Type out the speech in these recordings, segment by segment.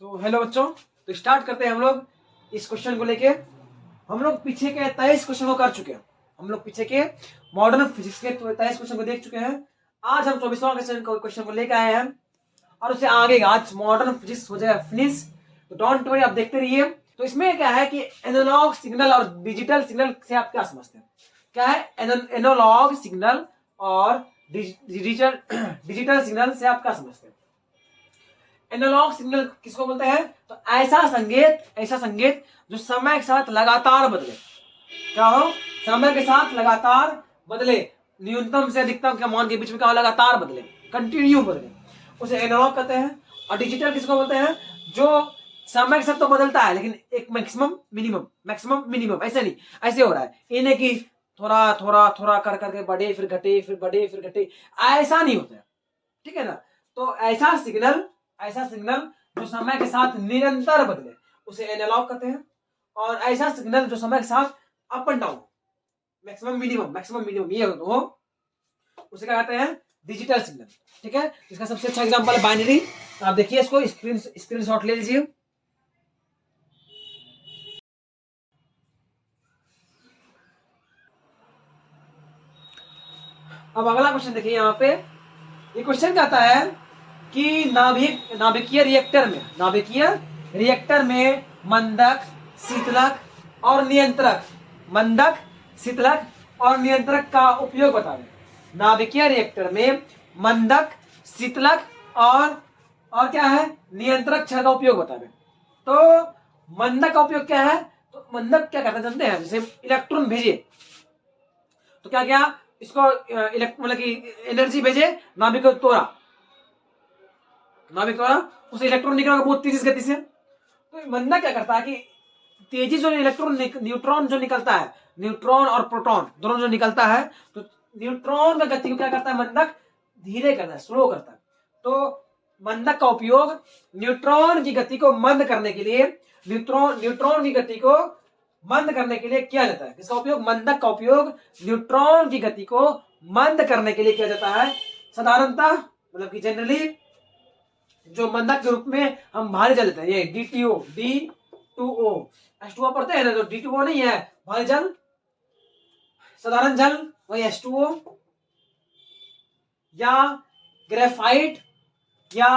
तो हेलो बच्चों, तो स्टार्ट करते हैं हम लोग इस क्वेश्चन को लेके। हम लोग पीछे के 23 क्वेश्चन को कर चुके हैं। हम लोग पीछे के मॉडर्न फिजिक्स के 23 क्वेश्चन को देख चुके हैं। आज हम 24वां क्वेश्चन को लेके आए हैं और उससे आगे आज मॉडर्न फिजिक्स हो जाएगा फिनिश। तो डोंट वरी, आप देखते रहिए। तो इसमें क्या है कि एनालॉग सिग्नल और डिजिटल सिग्नल से आप क्या समझते हैं? क्या है एनालॉग सिग्नल और डिजिटल सिग्नल से आप क्या समझते हैं? एनालॉग सिग्नल किसको बोलते हैं? तो ऐसा संकेत जो समय के साथ लगातार बदले। क्या हो? समय के साथ लगातार बदले, न्यूनतम से अधिकतम के मान के बीच में क्या हो? लगातार बदले, कंटिन्यू बदले, उसे एनालॉग कहते हैं। और डिजिटल किसको बोलते हैं? जो समय के साथ तो बदलता है लेकिन एक मैक्सिमम मिनिमम ऐसे नहीं, ऐसे हो रहा है इन्हें कि थोड़ा थोड़ा थोड़ा कर करके बढ़े फिर घटे फिर बढ़े फिर घटे, ऐसा नहीं होता है। ठीक है ना? तो ऐसा सिग्नल जो समय के साथ निरंतर बदले उसे एनालॉग कहते हैं। और ऐसा सिग्नल जो समय के साथ up and down, maximum minimum ये हो, उसे क्या कहते हैं? Digital signal. ठीक है? इसका सबसे अच्छा एग्जांपल है बाइनरी। आप देखिए इसको, स्क्रीनशॉट ले लीजिए। अब अगला क्वेश्चन देखिए यहाँ पे। ये क्वेश्चन कहता है कि नाभिकीय रिएक्टर में मंदक, शीतलक और नियंत्रक का उपयोग बताएं। नाभिकीय रिएक्टर में मंदक, शीतलक और क्या है? नियंत्रक क्षार का उपयोग बताएं। तो मंदक का उपयोग क्या है? तो मंदक क्या करता है जानते हैं? जैसे इलेक्ट्रॉन भेजे तो क्या क्या इसको मतलब कि एनर्जी भेजे नाभिक द्वारा उसे इलेक्ट्रॉन निकलेगा बहुत तेजी से गति से। तो मंदक क्या करता है कि तेजी जो न्यूट्रॉन जो निकलता है, न्यूट्रॉन और प्रोटॉन दोनों जो निकलता है, तो न्यूट्रॉन का गति को क्या करता है? मंदक धीरे करता है, स्लो करता है। तो मंदक का उपयोग न्यूट्रॉन की गति को मंद करने के लिए, न्यूट्रॉन की गति को मंद करने के लिए किया जाता है। इसका उपयोग, मंदक का उपयोग न्यूट्रॉन की गति को मंद करने के लिए किया जाता है। साधारणतः मतलब कि जनरली जो मंदक के रूप में हम भारी जल लेते हैं, ये D2O H2O पढ़ते हैं ना, तो D2O नहीं है भारी जल, साधारण जल वही H2O, या ग्रेफाइट या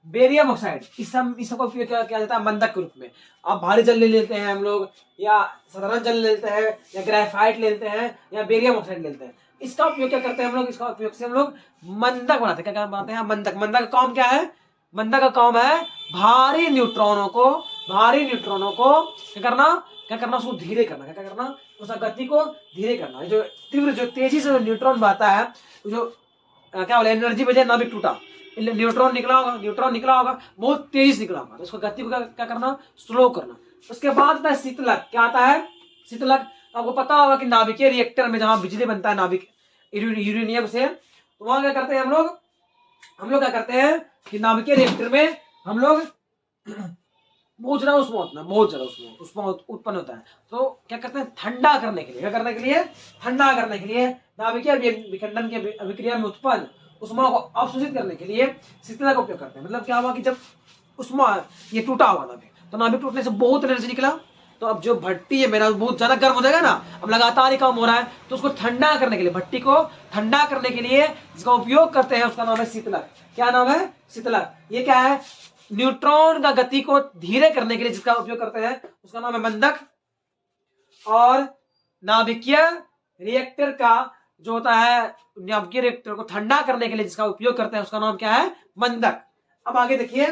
बेरियम ऑक्साइड, इस सबका उपयोग किया जाता है मंदक के रूप में। आप भारी जल ले लेते हैं हम लोग, या साधारण जल ले लेते हैं, या ग्रेफाइट ले लेते हैं, या बेरियम ऑक्साइड ले लेते हैं। इसका उपयोग क्या करते हैं हम लोग? इसका उपयोग से हम लोग मंदक बनाते हैं। क्या बनाते हैं? मंदक का काम क्या है? मंदक का काम है भारी न्यूट्रॉनों को क्या करना? उसको धीरे करना। क्या करना? उसका गति को धीरे करना। जो तेजी से न्यूट्रॉन बहता है, जो क्या बोले, एनर्जी वजह नाभिक टूटा, न्यूट्रॉन निकला होगा बहुत तेजी से निकला होगा, तो उसको गति को क्या करना? स्लो करना। उसके बाद आता है शीतलक। क्या आता है? शीतलक। आपको पता होगा कि नाभिकीय रिएक्टर में जहां बिजली बनता है नाभिक यूरेनियम से, तो वहां क्या करते हैं हम लोग क्या करते हैं कि नाभिकीय रिएक्टर में हम लोग बहुत ज्यादा उष्मा उत्पन्न होता है। तो क्या करते हैं? ठंडा करने के लिए नाभिकीय विखंडन की अभिक्रिया में उत्पन्न उष्मा को अवशोषित करने के लिए शीतलक का उपयोग करते हैं। मतलब क्या हुआ कि जब उष्मा ये टूटा हुआ नाभिक, तो नाभिक टूटने से बहुत एनर्जी निकला, तो अब जो भट्टी है मेरा बहुत ज्यादा गर्म हो जाएगा ना, अब लगातार ही काम हो रहा है, तो उसको ठंडा करने के लिए, भट्टी को ठंडा करने के लिए जिसका उपयोग करते हैं उसका नाम है शीतलक। क्या नाम है? शीतलक। ये क्या है? न्यूट्रॉन का गति को धीरे करने के लिए जिसका उपयोग करते हैं उसका नाम है मंदक। और नाभिकीय रिएक्टर का जो होता है, नाभिकीय रिएक्टर को ठंडा करने के लिए जिसका उपयोग करते हैं उसका नाम क्या है? मंदक। अब आगे देखिए,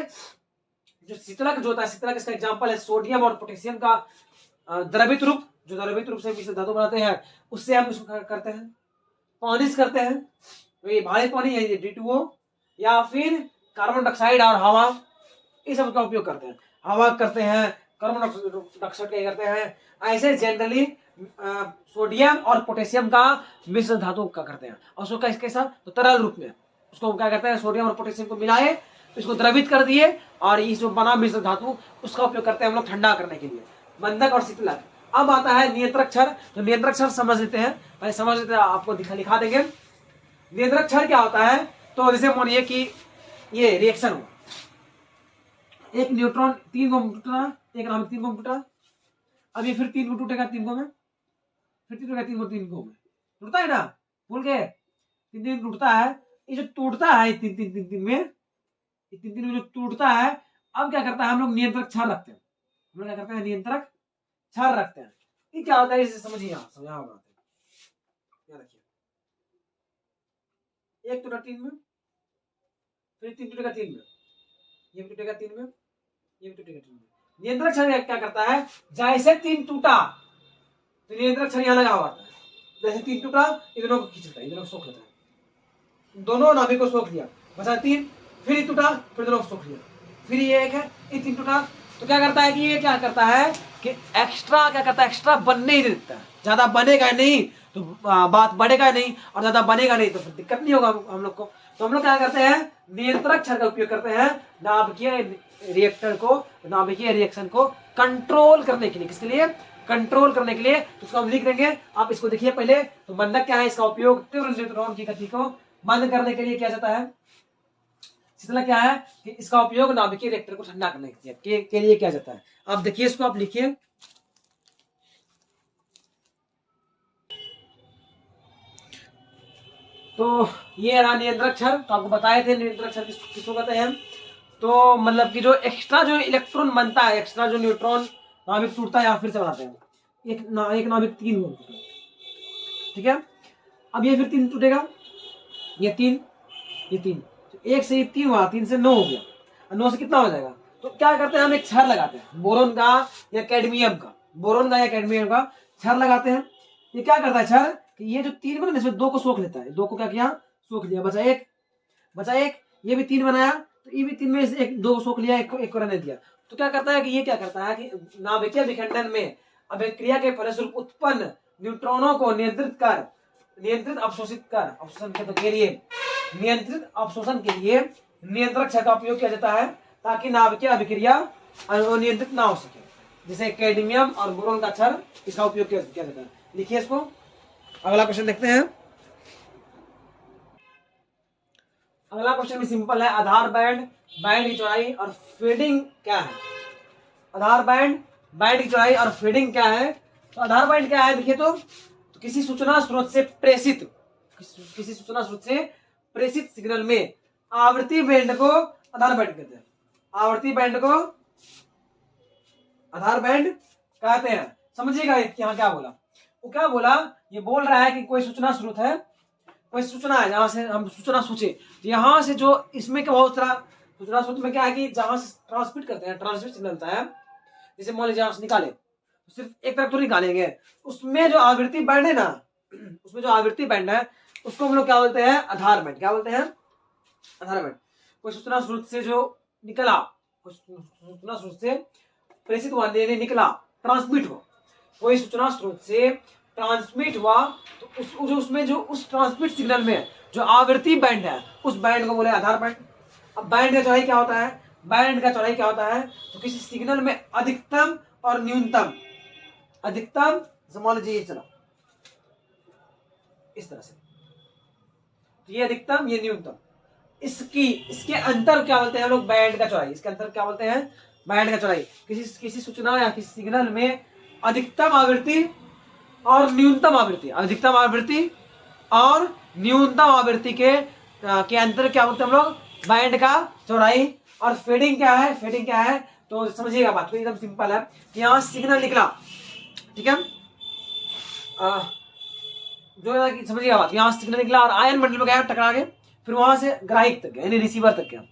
जो शीतलक जो होता है, शीतलक इसका एग्जांपल है सोडियम और पोटेशियम का द्रवित रूप, जो द्रवित रूप से मिश्र धातु बनाते हैं, उससे हम इसको करते हैं, पानी से करते हैं। तो ये भारी पानी है, ये D2O, या फिर कार्बन डाइऑक्साइड और हवा, इस सब का उपयोग करते हैं। हवा करते हैं, कार्बन डाइऑक्साइड का करते हैं। ऐसे जनरली सोडियम और पोटेशियम का मिश्र धातु का करते हैं। और उसको इसके साथ तो तरल रूप में उसको क्या करते हैं? सोडियम और पोटेशियम को मिलाए, इसको द्रवित कर दिए, और ये जो बना मिश्र धातु उसका उपयोग करते हैं हम लोग ठंडा करने के लिए, मंदक और शीतलक। अब आता है नियंत्रक क्षार। तो नियंत्रक क्षार समझ लेते हैं, पहले समझ लेते हैं, आपको लिखा देंगे। नियंत्रक क्षार क्या होता है? तो जैसे मानिए कि ये रिएक्शन हुआ, एक न्यूट्रॉन 3 को टूटा, एक नाभिक 3 को टूटा, अब ये फिर 3 को टूटेगा 3 को में, फिर 3 टूटेगा 3 को में, टूटता है ना, भूल गए 3 टूटता है। ये जो टूटता है 3 में, ये 3 में जो टूटता है, अब क्या करता है हम लोग नियंत्रक क्षार रखते हैं, हम लोग क्या करते हैं नियंत्रक क्षार रखते हैं। ये क्या होता है इसे समझिए, यहाँ समझा होगा, क्या रखिए, एक टूटा 3 में, फिर 3 टूटेगा 3 में, ये भी टूटेगा 3 में, ये भी टूटेगा 3 में। नियंत्रक क्षण क्या करता है, जैसे 3 टूटा तो नियंत्रक क्षण यहाँ लगा हुआ था, जैसे 3 टूटा इधरों को खींच लेता है, इधरों को सोख लेता है, दोनों नाभिक को सोख लिया, बचा 3, फिर ये टूटा, फिर दोनों को सोख लिया, फिर ये एक है, ये 3 टूटा, तो क्या करता है कि ये क्या करता है कि एक्स्ट्रा क्या करता है, एक्स्ट्रा बनने ही देता है, ज्यादा बनेगा नहीं तो बात बढ़ेगा नहीं, और ज्यादा बनेगा नहीं तो फिर दिक्कत नहीं होगा हम लोग को। तो हम लोग क्या करते हैं नियंत्रक क्षण का उपयोग करते हैं नाभिकीय रिएक्टर को, नाभिकीय रिएक्शन को कंट्रोल करने के लिए, किसके लिए, कंट्रोल करने के लिए। तो इसको हम लिख देंगे, आप इसको देखिए पहले, तो बंधक क्या है, इसका उपयोग तीव्र न्यूट्रॉन की गति को बंद करने के लिए किया जाता है। शीतलक क्या है कि इसका उपयोग नाभिकीय रिएक्टर को ठंडा करने के लिए किया जाता है। आप देखिए इसको, आप लिखिए, तो ये रहा नियंत्रक क्षण, तो आपको बताए थे नियंत्रक क्षण किसको कहते हैं। तो मतलब कि जो एक्स्ट्रा जो इलेक्ट्रॉन बनता है, एक्स्ट्रा जो न्यूट्रॉन नाभिक टूटता है, या फिर से बनाते हैं, एक नाभिक 3 हो, ठीक है। अब ये फिर 3 टूटेगा, ये 3, ये 3, तो 1 से 3 हुआ, 3 से 9 हो गया, 9 से कितना हो जाएगा। तो क्या करते हैं हम एक क्षार लगाते हैं बोरोन का या कैडमियम का, बोरोन का या कैडमियम का क्षार लगाते हैं। ये क्या करता है क्षार कि ये जो 3 बना इसमें 2 को सोख लेता है, 2 को क्या किया, सोख लिया, बचा एक, बचा एक, ये भी 3 बनाया तो ये भी 3 में से एक 2 को सोख लिया, एक को रहने दिया। तो क्या करता है कि ये क्या करता है कि नाभिकीय विखंडन में अभिक्रिया के फलस्वरूप उत्पन्न न्यूट्रॉनों को नियंत्रित अवशोषण के लिए नियंत्रित अवशोषण के लिए नियंत्रक क्षय का उपयोग किया जाता है, ताकि नाभिकीय अभिक्रिया अनियंत्रित ना हो सके। जैसे कैडमियम और बोरोन का क्षय, इसका उपयोग किया जाता है। लिखिए इसको, अगला क्वेश्चन देखते हैं। अगला क्वेश्चन भी सिंपल है, आधार बैंड, बैंड की चौड़ाई और फीडिंग क्या है। आधार बैंड की चौड़ाई और फीडिंग क्या है। तो आधार बैंड क्या है, देखिए, तो किसी सूचना स्रोत से प्रेषित सिग्नल में आवृत्ति बैंड को आधार बैंड कहते हैं, आवृत्ति बैंड को आधार बैंड कहते हैं। समझिएगा यहाँ क्या बोला, वो क्या बोला, ये बोल रहा है कि कोई सूचना स्रोत है, कोई सूचना है, जहां से हम सूचना सोचे, तो यहाँ से जो इसमें क्या बहुत सारा सूचना स्रोत में क्या है कि जहां से ट्रांसमिट करते हैं, ट्रांसमिट सिग्नल होता है, जैसे मान लीजिए यहाँ से निकाले, तो सिर्फ एक तरफ तो निकालेंगे, उसमें जो आवृत्ति बैंड है ना, उसमें जो आवृत्ति बैंड है उसको हम लोग क्या बोलते हैं, आधार बैंड। क्या बोलते हैं, आधार बैंड। कोई सूचना स्रोत से जो निकला, सूचना स्रोत से प्रेषित हुआ, निकला, ट्रांसमिट हुआ, कोई सूचना स्रोत से ट्रांसमिट हुआ, तो उसमें जो उस ट्रांसमिट सिग्नल में जो आवृत्ति बैंड है, उस बैंड को बोले आधार बैंड। अब बैंड का चौड़ाई क्या होता है, बैंड का चौड़ाई क्या होता है, तो किसी सिग्नल में अधिकतम और न्यूनतम, अधिकतम मान लीजिए चलो इस तरह से, तो ये अधिकतम, ये न्यूनतम, इसके अंतर क्या बोलते हैं हम लोग, बैंड का चौड़ाई। इसके अंतर क्या बोलते हैं, बैंड का चौड़ाई। किसी सूचना या किसी सिग्नल में अधिकतम आवृत्ति और न्यूनतम आवृत्ति, अधिकतम आवृत्ति और न्यूनतम आवृत्ति के अंतर क्या बोलते हैं हम लोग, बैंड का चौड़ाई। और फेडिंग क्या है, फेडिंग क्या है, तो समझिएगा बात तो एकदम सिंपल है। यहाँ सिग्नल निकला, ठीक है, जो समझिएगा बात, यहाँ सिग्नल निकला और आयन मंडल में गया, टकरा गए, फिर वहां से ग्राहक तक गया, यानी रिसीवर तक गया।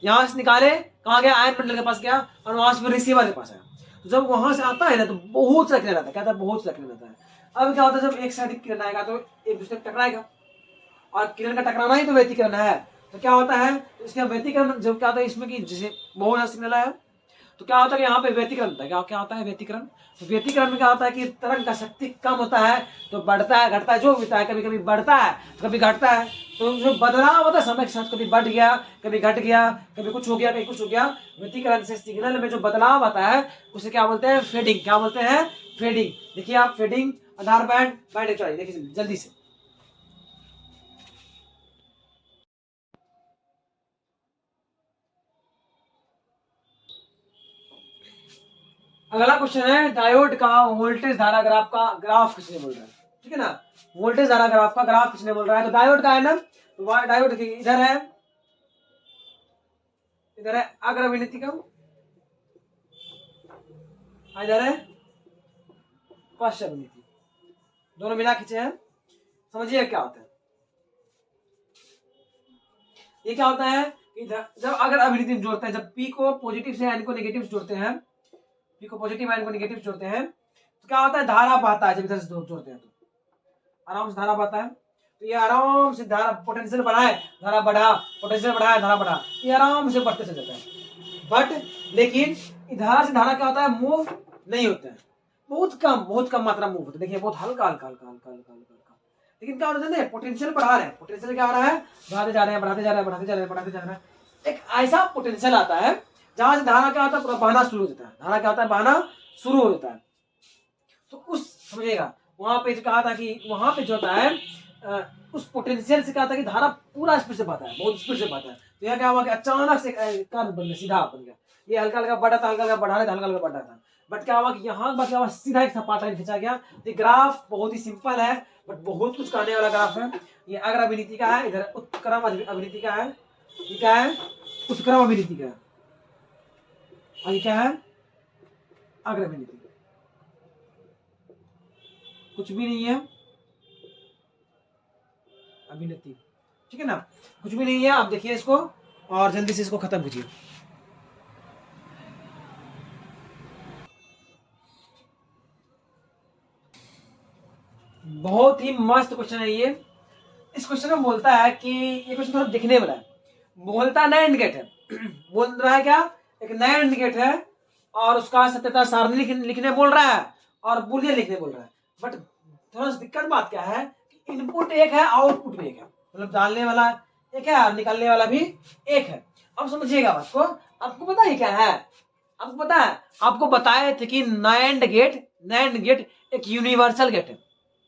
यहाँ से निकाले कहाँ गया, आयन मंडल के पास गया, और वहां से फिर रिसीवर के पास आया। तो जब वहां से आता है ना तो बहुत सा किरण आता है, क्या था, बहुत सा किरण आता है। अब क्या होता है, जब एक से अधिक किरण आएगा तो एक दूसरे को टकराएगा, और किरण का टकराना ही तो व्यतिकरण है। तो क्या होता है, इसका व्यतिकरण जब क्या होता है इसमें कि जैसे बहुत सा सिग्नल आया तो क्या होता है कि यहाँ पे व्यतिकरण होता है। क्या होता है व्यतिकरण, तो व्यतिकरण में क्या होता है कि तरंग का शक्ति कम होता है तो बढ़ता है घटता है, जो भी होता है, कभी कभी बढ़ता है कभी घटता है। तो जो बदलाव होता है समय के साथ, कभी बढ़ गया कभी घट गया, कभी कुछ हो गया कभी कुछ हो गया। व्यतिकरण से सिग्नल में जो बदलाव आता है उसे क्या बोलते हैं, फेडिंग। क्या बोलते हैं, फेडिंग। देखिए आप, फेडिंग, आधार बैंड, बैंड चौड़ाई, देखिए जल्दी से। अगला क्वेश्चन है डायोड का वोल्टेज धारा ग्राफ का ग्राफ किसने बोल रहा है, ठीक है ना। वोल्टेज धारा ग्राफ का ग्राफ किसने बोल रहा है, तो डायोड का है ना। तो डायोड इधर है, इधर है अग्रविनीति का, इधर है पश्चविनीति, दोनों मिला खींचे हैं। समझिए क्या होता है, ये क्या होता है कि जब अगर अभिनीति जोड़ते हैं, जब पी को पॉजिटिव से एन को नेगेटिव जोड़ते हैं, पी को पॉजिटिव एन को नेगेटिव जोड़ते हैं, तो क्या होता है, धारा बहता है। जब इधर से जोड़ते हैं तो आराम से धारा बहता है। तो ये आराम से धारा, पोटेंशियल बढ़ाए धारा बढ़ा, पोटेंशियल बढ़ाए धारा बढ़ा, ये आराम से बढ़ते चल जाता है। बट लेकिन इधर से धारा क्या होता है, मूव नहीं होता है, बहुत कम मात्रा मूव होता है। देखिए बहुत हल्का हल्का हल्का हल्का हल्का हल्का। लेकिन क्या होता है, पोटेंशियल बढ़ा रहे हैं, पोटेंशियल क्या हो रहा है, बढ़ाते जा रहे हैं, बढ़ाते जा रहे हैं, बढ़ाते जा रहे हैं, बढ़ाते जा रहे हैं। एक ऐसा पोटेंशियल आता है जहां से धारा क्या होता है, पूरा बहना शुरू हो जाता है। धारा क्या होता है, बहना शुरू हो जाता है। तो उस समझिएगा वहां पे कहा था कि वहां पे जो होता है उस पोटेंशियल से क्या होता है कि धारा पूरा स्पीड से बहता है, बहुत स्पीड से बहता है। तो यहाँ क्या हुआ कि अचानक से कर्व बन गया, सीधा बन गया। ये हल्का हल्का बढ़ा था, हल्का हल्का बढ़ा रहा था, हल्का हल्का बढ़ा था। बट क्या हुआ कि यहाँ पर क्या हुआ, सीधा एक सपाट लाइन खींचा गया। तो ग्राफ बहुत ही सिंपल है बट बहुत कुछ कहने वाला ग्राफ है। ये अग्र अभिनीति का है, इधर उत्क्रम अभिनीति का है। ये क्या है, उत्क्रम अभिनीति का है, और ये क्या है, अग्र अभिनीति। कुछ भी नहीं है, अभिनीति, ठीक है ना, कुछ भी नहीं है। आप देखिए इसको और जल्दी से इसको खत्म कीजिए। बहुत ही मस्त क्वेश्चन है ये। इस क्वेश्चन में बोलता है कि ये क्वेश्चन थोड़ा दिखने वाला है। बोलता है नैंड गेट है, बोल रहा है क्या, एक नैंड गेट है और उसका सत्यता सारणी लिखने बोल रहा है और बुलियन लिखने बोल रहा है। बट थोड़ा सा दिक्कत बात क्या है कि इनपुट एक है, आउटपुट भी एक है, मतलब डालने वाला एक है और निकालने वाला भी एक है। अब समझिएगा बात को। आपको पता है क्या है, आपको पता है, आपको बताए थे कि नैंड गेट एक यूनिवर्सल गेट है।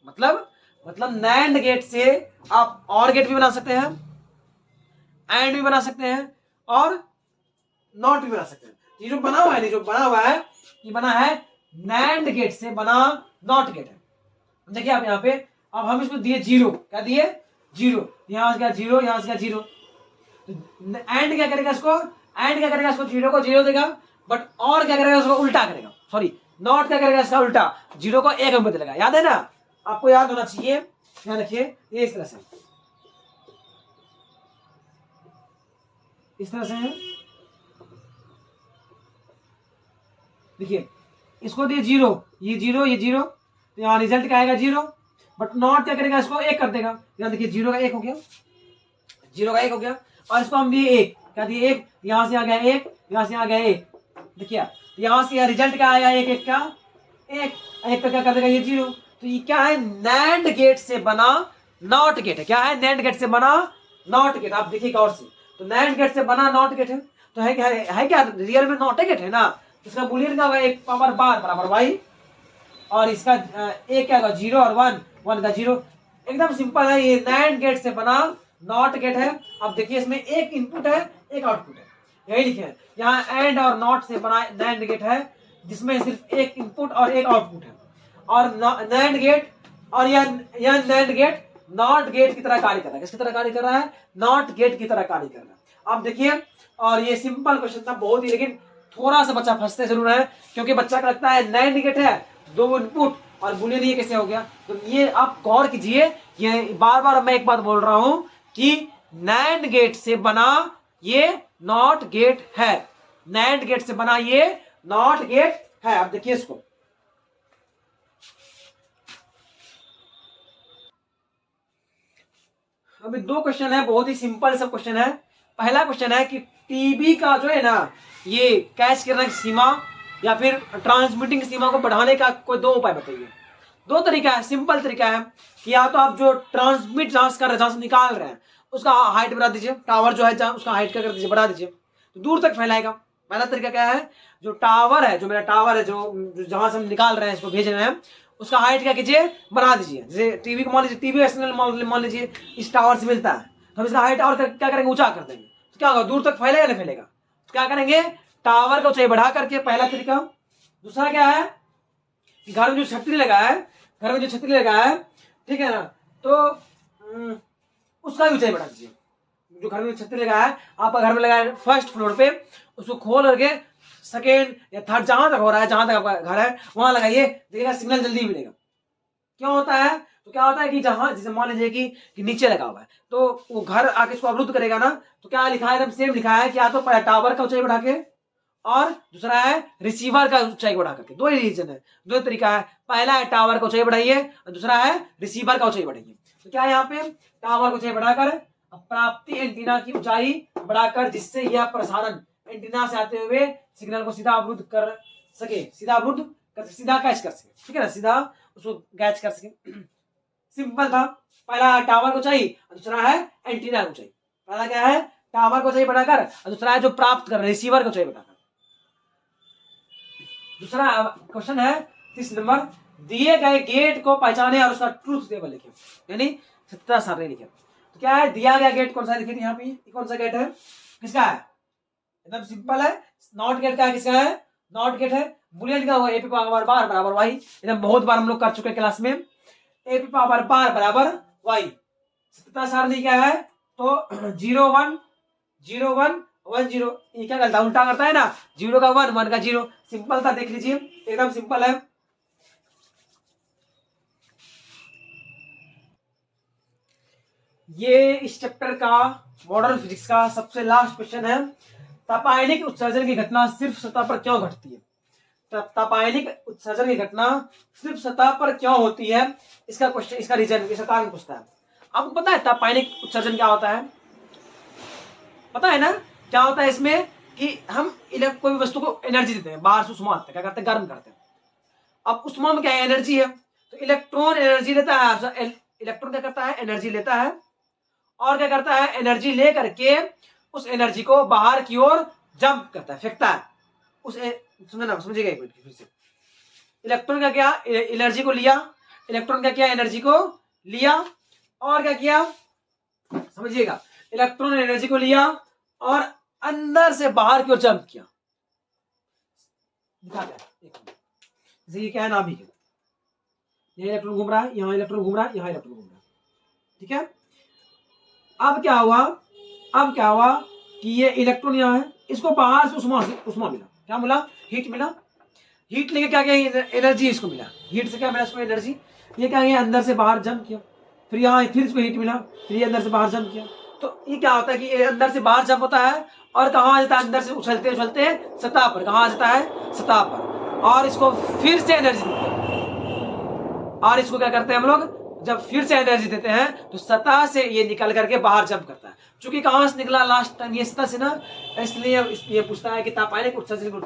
मतलब नैंड गेट से आप और गेट भी बना सकते हैं, एंड भी बना सकते हैं और नॉट भी बना सकते हैं। ये जो बना हुआ है, ये बना है नैंड गेट से बना नॉट गेट है। देखिए आप यहाँ पे, अब हम इसको दिए जीरो, क्या दिए, जीरो, यहां से क्या जीरो, यहां से क्या जीरो। एंड क्या करेगा इसको, जीरो को जीरो देगा, बट और क्या करेगा, उसको उल्टा करेगा। सॉरी, नॉट क्या करेगा, इसका उल्टा, जीरो को एक में बदलेगा। याद है ना, आपको याद होना चाहिए। ध्यान रखिए, ये इस तरह से है। देखिए इसको दिए जीरो, ये जीरो, तो यहाँ रिजल्ट क्या आएगा, जीरो। बट नॉट क्या करेगा, इसको एक कर देगा। यहाँ देखिए जीरो का एक हो गया, और इसको हम दिए एक, क्या दिए, एक, यहां से आ गया एक, यहां से आ गया एक। देखिए यहां से रिजल्ट क्या आया, एक का क्या कर देगा, ये जीरो। तो ये क्या है, नैंड गेट से बना नॉट गेट है। क्या है, नैंड गेट से बना नॉट गेट। आप देखिए गौर से, तो नैंड गेट से बना नॉट गेट है। तो है क्या रियल में नॉट गेट है ना। इसका बुलियन क्या होगा, एक पावर बार बराबर वाई, और इसका एक क्या होगा, जीरो और वन का जीरो। एकदम सिंपल है, ये नैंड गेट से बना नॉट गेट है। अब देखिए इसमें एक इनपुट है, एक आउटपुट है, यही लिखे हैं। यहाँ एंड और नॉट से बना नैंड गेट है जिसमें सिर्फ एक इनपुट और एक आउटपुट है। और नैंड गेट और यह नैंड गेट नॉट गेट की तरह कार्य कर रहा है। किसकी तरह कार्य कर रहा है, नॉट गेट की तरह कार्य कर रहा है। आप देखिए, और ये सिंपल क्वेश्चन था बहुत ही, लेकिन थोड़ा सा बच्चा फंसते जरूर है, क्योंकि बच्चा का लगता है नैंड गेट है, दो इनपुट और बुलियन, ये कैसे हो गया। तो ये आप गौर कीजिए, ये बार बार मैं एक बात बोल रहा हूं कि नैंड गेट से बना ये नॉट गेट है, नैंड गेट से बना ये नॉट गेट है। अब देखिए इसको, अभी दो क्वेश्चन है, बहुत ही सिंपल सब क्वेश्चन है। पहला क्वेश्चन है कि टीबी का जो है ना, ये कैच करने की सीमा या फिर ट्रांसमिटिंग सीमा को बढ़ाने का कोई दो उपाय बताइए। दो तरीका है, सिंपल तरीका है कि या तो आप जो ट्रांसमिट जहां से कर रहे हैं, जहां से निकाल रहे हैं, उसका हाइट बढ़ा दीजिए, टावर जो है जहां, उसका हाइट क्या कर दीजिए, बढ़ा दीजिए, तो दूर तक फैलाएगा। पहला तरीका क्या है, जो टावर है, जो मेरा टावर है, जो जहां से हम निकाल रहे हैं, इसको भेज रहे हैं, उसका हाइट क्या कीजिए, बढ़ा दीजिए। जैसे टीवी को मान लीजिए, टीवी एक्सटर्नल मान लीजिए इस टावर से मिलता है, तो हम इसका हाइट और क्या करेंगे, ऊंचा कर देंगे। तो क्या होगा, दूर तक फैलेगा नहीं फैलेगा। तो क्या करेंगे, टावर को ऊंचाई बढ़ा करके, पहला तरीका। दूसरा क्या है, घर में जो छतरी लगा है, घर में जो छतरी लगा है, ठीक है ना, तो उसका भी ऊंचाई बढ़ा दीजिए। जो घर में छतरी लगा है, आपका घर में लगा है फर्स्ट फ्लोर पे, उसको खोल करके सेकेंड या थर्ड जहां तक हो रहा है, जहां तक आपका घर है वहां लगाइए, देखिएगा सिग्नल जल्दी मिलेगा। क्यों होता है, तो क्या होता है कि जहां जैसे मान लीजिए कि नीचे लगा हुआ है, तो वो घर आके इसको अवरुद्ध करेगा ना, तो क्या लिखा है, एकदम सेम लिखा है कि या तो टावर का ऊंचाई बढ़ा के, और दूसरा है रिसीवर का ऊंचाई बढ़ा करके। दो ही रीजन है, दो तरीका है, पहला है टावर का ऊंचाई बढ़ाइए और दूसरा है रिसीवर का ऊंचाई बढ़ाइए। तो क्या है यहाँ पे, टावर को ऊंचाई बढ़ाकर प्राप्ति एंटीना की ऊंचाई बढ़ाकर, जिससे यह प्रसारण एंटीना से आते हुए सिग्नल को सीधा अवरुद्ध कर सके, सीधा अवरुद्ध कर, सीधा कैच कर सके, ठीक है ना, सीधा उसको कैच कर सके। सिंपल था, पहला टावर को ऊंचाई और दूसरा है एंटीना को ऊंचाई। पहला क्या है, टावर को ऊंचाई बढ़ाकर और दूसरा है जो प्राप्त कर रिसीवर को ऊंचाई बढ़ाकर। दूसरा क्वेश्चन है 30 नंबर, दिए गए गेट को पहचाने और उसका ट्रूथ टेबल लिखे, यानी सत्यता सारणी लिखे। तो क्या है, दिया गया गेट कौन सा लिखे, यहाँ पे कौन सा गेट है, किसका है, एकदम सिंपल है, नॉट गेट का है, किसका है, नॉट गेट है, बुलियन का हुआ ए पी पावर बार बराबर वाई, एकदम बहुत बार हम लोग कर चुके हैं क्लास में, ए पी पावर बार बराबर वाई। सत्यता सारणी क्या है, तो 0 1 0 1 1 0, ये क्या करता है, उल्टा करता है ना, 0 का 1 1 का 0, सिंपल था, देख लीजिए एकदम सिंपल है। ये इस चैप्टर का मॉडर्न फिजिक्स का सबसे लास्ट क्वेश्चन है, तापायनिक उत्सर्जन की घटना सिर्फ सतह पर क्यों घटती है, तापायनिक उत्सर्जन की घटना सिर्फ सतह पर क्यों होती है, इसका क्वेश्चन, इसका रीजन, इसका कारण पूछता है। आपको पता है तापायनिक उत्सर्जन क्या होता है, पता है ना क्या होता है इसमें, कि हम कोई वस्तु को एनर्जी देते हैं, बाहर से उष्मा आते हैं, क्या करते हैं, गर्म करते हैं। अब उष्मा में क्या है, एनर्जी है, तो इलेक्ट्रॉन एनर्जी लेता है, इलेक्ट्रॉन क्या करता है, एनर्जी लेता है, और क्या करता है, एनर्जी ले करके उस एनर्जी को बाहर की ओर जंप करता है, फेंकता है। उस समझना, समझिएगा एक मिनट फिर से, इलेक्ट्रॉन का क्या, एनर्जी को लिया, इलेक्ट्रॉन का क्या, एनर्जी को लिया, और क्या किया, समझिएगा, इलेक्ट्रॉन ने एनर्जी को लिया और अंदर से बाहर की ओर जंप किया। जैसे ये क्या है, नाभिक है, ये इलेक्ट्रॉन घूम रहा है, यहाँ इलेक्ट्रॉन घूम रहा है, यहाँ इलेक्ट्रॉन घूम रहा है, ठीक है। अब क्या हुआ, अब क्या हुआ कि ये इलेक्ट्रॉन यहाँ है, इसको बाहर से उष्मा मिला, क्या मिला, हीट मिला, हीट लेके क्या किया, एनर्जी इसको मिला, हीट से क्या मिला इसको, एनर्जी, ये क्या किया, अंदर से बाहर जंप किया, फिर यहाँ फिर इसको हीट मिला, फिर ये अंदर से बाहर जंप किया। तो ये क्या होता है कि ये अंदर से बाहर जंप होता है और कहाँ आ जाता है, अंदर से उछलते उछलते सतह पर, कहाँ आ जाता है, सतह पर, और इसको फिर से एनर्जी देते हैं, और इसको क्या करते हैं हम लोग, जब फिर से एनर्जी देते हैं तो सतह से ये निकल करके बाहर जंप करता है। चूंकि कहाँ से निकला लास्ट टाइम, ये सतह से ना, इसलिए ये पूछता है कि तापायनिक उत्सर्जन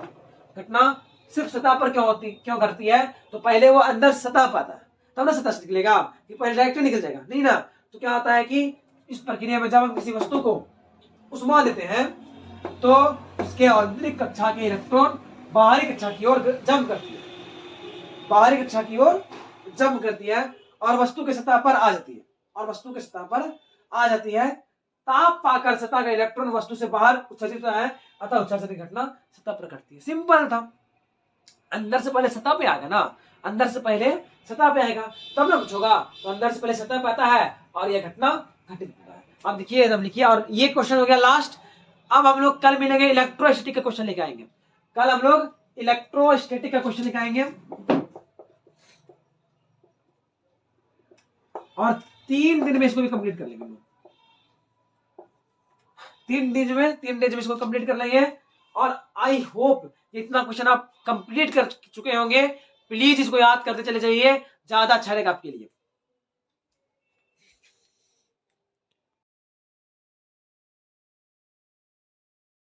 घटना सिर्फ सतह पर क्यों होती, क्यों घटती है, तो पहले वो अंदर सतह पर आता है, तब ना सतह से निकलेगा, कि पहले डायरेक्ट निकल जाएगा नहीं ना। तो क्या होता है कि इस प्रक्रिया में जब हम किसी वस्तु को उष्मा देते हैं तो उसके आंतरिक कक्षा के इलेक्ट्रॉन बाहरी कक्षा की ओर जंप करती है, बाहरी कक्षा की ओर जंप करती है और वस्तु के सतह पर आ जाती है, और वस्तु के सतह पर आ जाती है, ताप पाकर सतह का इलेक्ट्रॉन वस्तु से बाहर उत्सर्जित होता है, अतः उत्सर्जन की घटना सतह पर घटती है। सिंपल था, अंदर से पहले सतह पे आएगा ना, अंदर से पहले सतह पे आएगा तब ना कुछ होगा, तो अंदर से पहले सतह पे आता है और यह घटना घटित होता है। अब देखिए, एकदम लिखिए, और ये क्वेश्चन हो गया लास्ट। अब हम लोग कल मिलेंगे, इलेक्ट्रोस्टैटिक का क्वेश्चन लेके आएंगे, कल हम लोग इलेक्ट्रोस्टैटिक का क्वेश्चन लेके आएंगे, और 3 दिन में इसको भी कंप्लीट कर लेंगे, 3 दिन में इसको कंप्लीट कर लेंगे। और आई होप इतना क्वेश्चन आप कंप्लीट कर चुके होंगे, प्लीज इसको याद करते चले जाइए, ज्यादा अच्छा रहेगा आपके लिए।